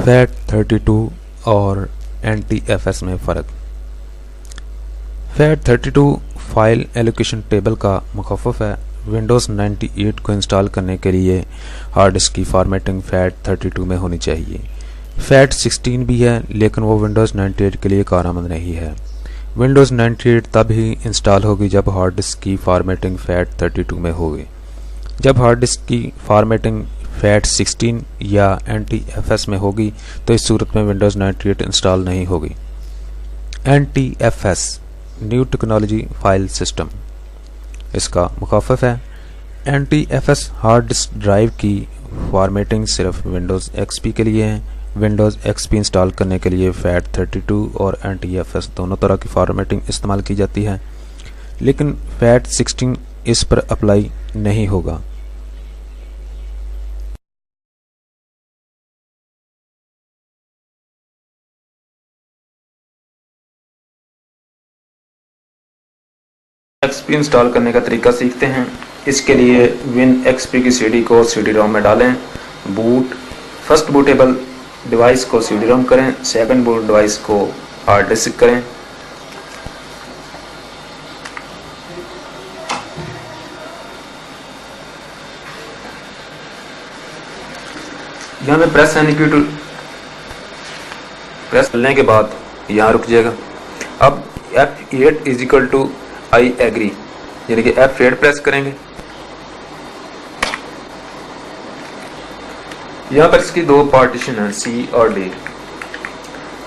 FAT32 और NTFS में फ़र्क। FAT32 फाइल एलोकेशन टेबल का मुखफ़फ़ है। विंडोज़ 98 को इंस्टॉल करने के लिए हार्ड डिस्क की फॉर्मेटिंग FAT32 में होनी चाहिए। FAT16 भी है, लेकिन वो विंडोज़ 98 के लिए कारआमद नहीं है। विंडोज़ 98 तब ही इंस्टॉल होगी जब हार्ड डिस्क की फॉर्मेटिंग FAT32 में होगी। जब हार्ड डिस्क की फॉर्मेटिंग FAT16 या NTFS में होगी तो इस सूरत में विंडोज़ 98 इंस्टॉल नहीं होगी। NTFS new technology file system इसका मुखाफ़फ़ है। NTFS हार्ड डिस्क ड्राइव की फॉर्मेटिंग सिर्फ विंडोज़ XP के लिए है। विंडोज़ XP इंस्टॉल करने के लिए FAT32 और NTFS दोनों तरह की फॉर्मेटिंग इस्तेमाल की जाती है, लेकिन FAT16 इस पर अप्लाई नहीं होगा। XP इंस्टॉल करने का तरीका सीखते हैं। इसके लिए WinXP की CD को CD-ROM में डालें। फर्स्ट बूटेबल डिवाइस को CD-ROM करें, सेकंड बूट डिवाइस को हार्ड डिस्क करें। यहाँ पे प्रेस करने के बाद यहाँ रुक जाएगा। अब F8 is equal to I agree, यानी कि F8 प्रेस करेंगे। यहाँ पर इसकी दो पार्टीशन है, C और D।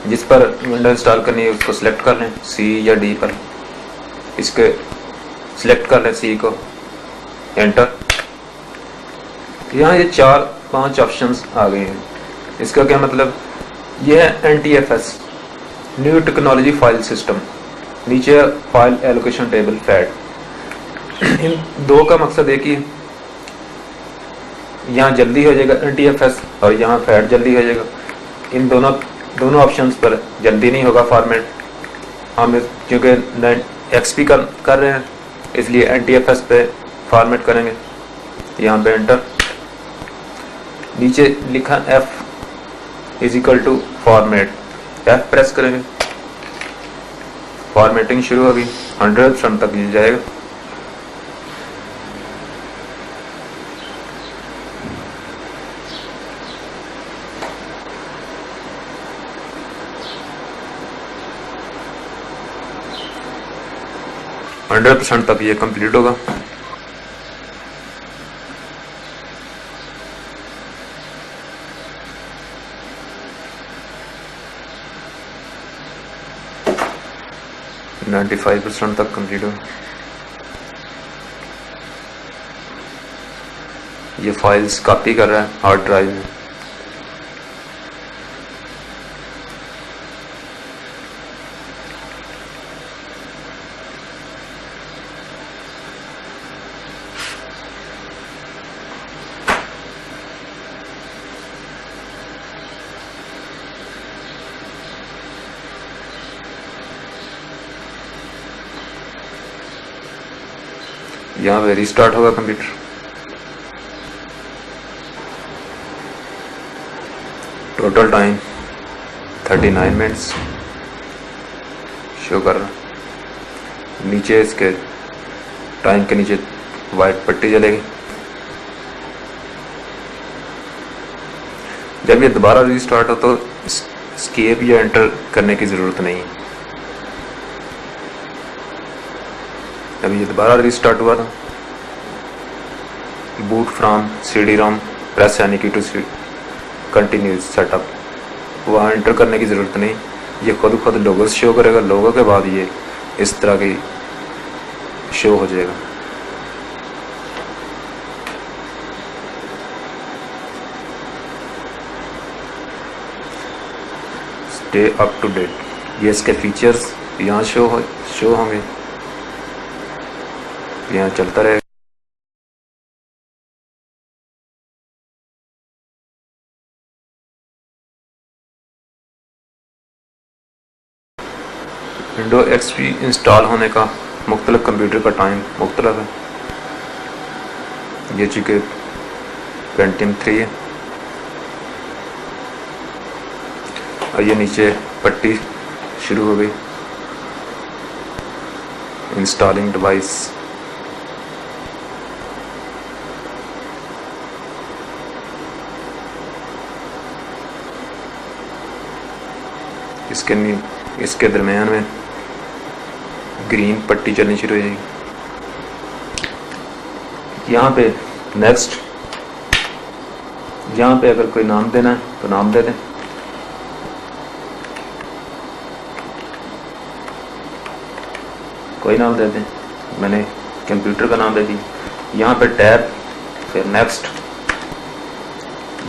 जिस पर विंडो इंस्टॉल करनी है उसको सिलेक्ट कर लें, C या D पर। इसके सिलेक्ट कर लें C को, एंटर। यहाँ ये 4-5 ऑप्शंस आ गए हैं। इसका क्या मतलब? यह है NTFS new technology file system, नीचे फाइल एलोकेशन टेबल FAT। इन दो का मकसद एक ही है, यहाँ जल्दी हो जाएगा NTFS और यहाँ FAT जल्दी हो जाएगा। इन दोनों ऑप्शंस पर जल्दी नहीं होगा फॉर्मेट। हम क्योंकि XP कर रहे हैं इसलिए NTFS पे फॉर्मेट करेंगे। यहाँ पे एंटर, नीचे लिखा F is equal to format, F press करेंगे। फॉर्मेटिंग शुरू होगी, 100% तक ये जाएगा। तक ये कंप्लीट होगा। नाइन्टी 95% तक कंप्लीट हो। ये फाइल्स कॉपी कर रहा है हार्ड ड्राइव में। यहाँ पे रिस्टार्ट होगा computer. Total time 39 minutes show कर रहा। नीचे इसके टाइम के नीचे वाइट पट्टी जलेगी। जब ये दोबारा रिस्टार्ट हो तो एस्केप या एंटर करने की ज़रूरत नहीं है। अभी ये दोबारा रिस्टार्ट हुआ था। बूट फ्रॉम CD-ROM प्रेस यानी कि टू कंटिन्यू सेटअप, वहाँ एंटर करने की ज़रूरत नहीं। ये खुद लोगो शो करेगा। लोगो के बाद ये इस तरह की शो हो जाएगा। स्टे अप टू डेट, ये इसके फीचर्स यहाँ शो होंगे। यहाँ चलता रहेगा। विंडो XP इंस्टॉल होने का मुख्तलिफ कंप्यूटर का टाइम मुख्तलिफ है। ये चूँकि Pentium 3 है। और ये नीचे पट्टी शुरू हो गई। इंस्टॉलिंग डिवाइस, इसके दरमियान में ग्रीन पट्टी चलनी शुरू हो जाएगी। यहाँ पे नेक्स्ट, यहाँ पे अगर कोई नाम देना है तो नाम दे दें। कोई नाम दे दें, मैंने कंप्यूटर का नाम दे दी। यहाँ पे टैब, फिर नेक्स्ट,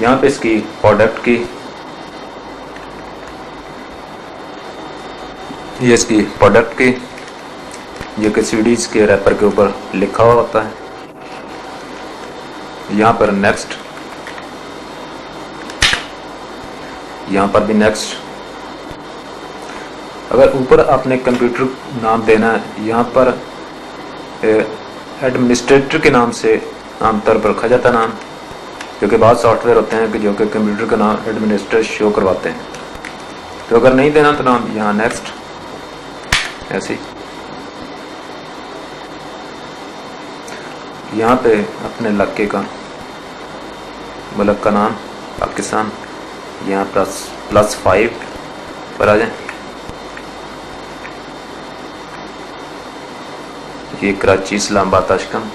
यहाँ पे इसकी प्रोडक्ट की, ये इसकी प्रोडक्ट की, जो कि सीडीज के रैपर के ऊपर लिखा हुआ होता है। यहाँ पर नेक्स्ट, यहाँ पर भी नेक्स्ट। अगर ऊपर आपने कंप्यूटर नाम देना है, यहाँ पर एडमिनिस्ट्रेटर के नाम से आमतौर पर रखा जाता है नाम, क्योंकि बहुत सॉफ्टवेयर होते हैं कि जो कि कंप्यूटर का नाम एडमिनिस्ट्रेटर शो करवाते हैं। तो अगर नहीं देना तो नाम यहाँ नेक्स्ट, ऐसे। यहाँ पे अपने इलाके का, मुल्क का नाम पाकिस्तान, यहाँ +5 पर आ जाए। ये कराची, इस्लामाबाद, ताशकंद,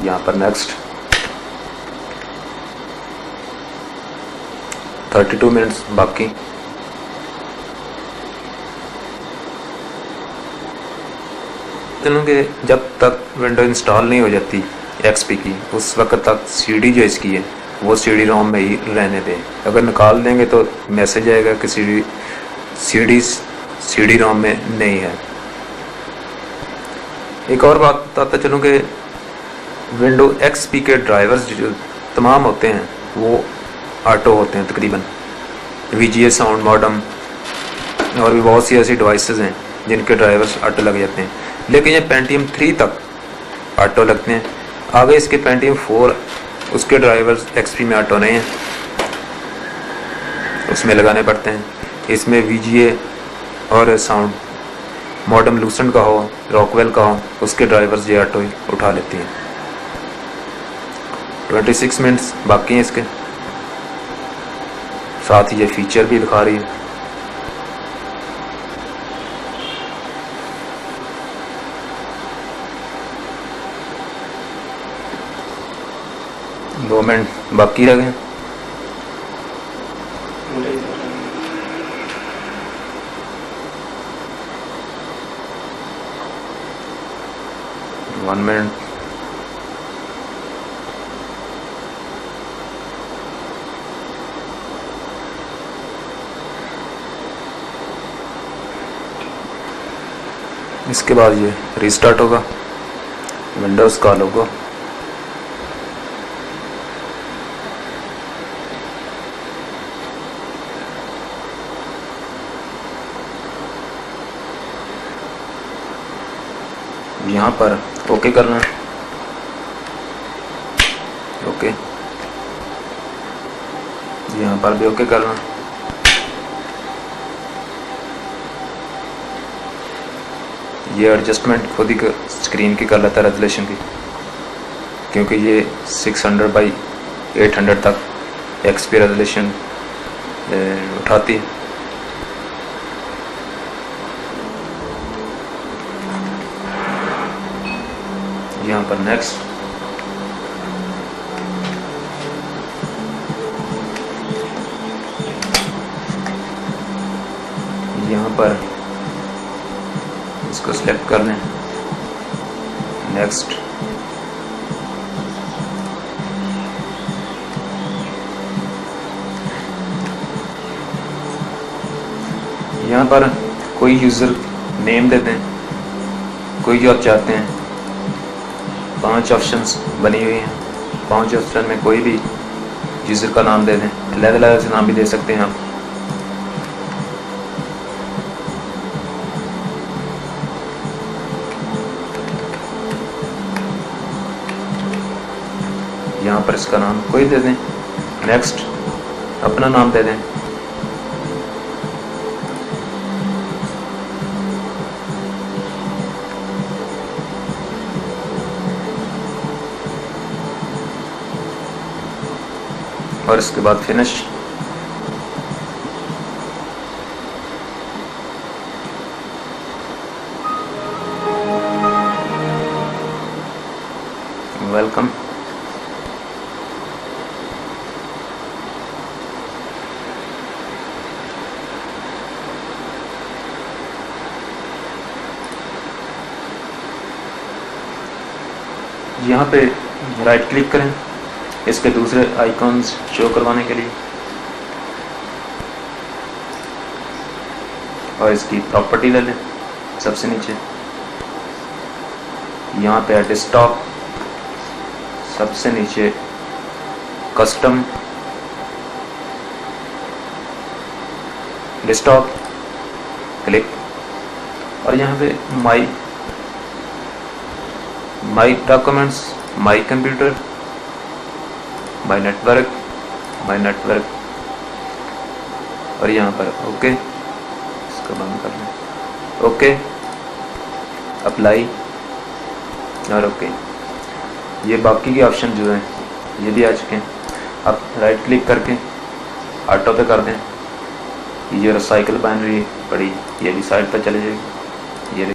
यहाँ पर नेक्स्ट। 32 मिनट्स बाकी। कि जब तक विंडो इंस्टॉल नहीं हो जाती एक्सपी की, उस वक्त तक सीडी जो इसकी है वो सीडी रोम में ही रहने दें। अगर निकाल देंगे तो मैसेज आएगा कि सीडी रोम में नहीं है। एक और बात बताता चलूँ कि विंडो एक्सपी के ड्राइवर्स जो तमाम होते हैं वो ऑटो होते हैं तकरीबन। VGA साउंड मॉडम और भी बहुत सी ऐसी डिवाइसेस हैं जिनके ड्राइवर्स ऑटो लग जाते हैं, लेकिन ये पेंटियम 3 तक ऑटो लगते हैं। आगे इसके पेंटियम 4 उसके ड्राइवर्स एक्सपी में ऑटो नहीं हैं, उसमें लगाने पड़ते हैं। इसमें VGA और साउंड मॉडम लूसेंट का हो, रॉकवेल का हो, उसके ड्राइवर्स ये ऑटो ही उठा लेती हैं। 26 मिनट्स बाकी हैं इसके, साथ ही ये फीचर भी दिखा रही है। दो मिनट बाकी रह गए। One minute. इसके बाद ये रीस्टार्ट होगा, विंडोज़ का लोगो। यहाँ पर ओके करना है, ओके। यहाँ पर भी ओके करना है। ये एडजस्टमेंट खुद ही स्क्रीन की कर लेता है रेजोल्यूशन की, क्योंकि ये 600 बाई 800 तक एक्सपी रेजोल्यूशन उठाती है। यहाँ पर नेक्स्ट, यहाँ पर इसको सिलेक्ट कर लें, नेक्स्ट। यहाँ पर कोई यूज़र नेम दे दें, कोई जो आप चाहते हैं। 5 ऑप्शंस बनी हुई हैं, 5 ऑप्शन में कोई भी यूज़र का नाम दे दें। अलग-अलग से नाम भी दे सकते हैं आप। यहाँ पर इसका नाम कोई दे दें, नेक्स्ट। अपना नाम दे दें, और इसके बाद फिनिश। वेलकम। यहाँ पे राइट क्लिक करें इसके दूसरे आइकॉन्स शो करवाने के लिए और इसकी प्रॉपर्टी ले लें सबसे नीचे। यहाँ पे है डेस्कटॉप, सबसे नीचे कस्टम डेस्कटॉप क्लिक, और यहाँ पे माई documents, my computer, my network, और यहाँ पर ओके, इसको बंद कर लें, ओके, अप्लाई और ओके। ये बाकी के ऑप्शन जो हैं ये भी आ चुके हैं। आप राइट क्लिक करके ऑटो पे कर दें, ये जो रिसाइकल बाइनरी पड़ी ये भी साइड पर चले जाएगी। ये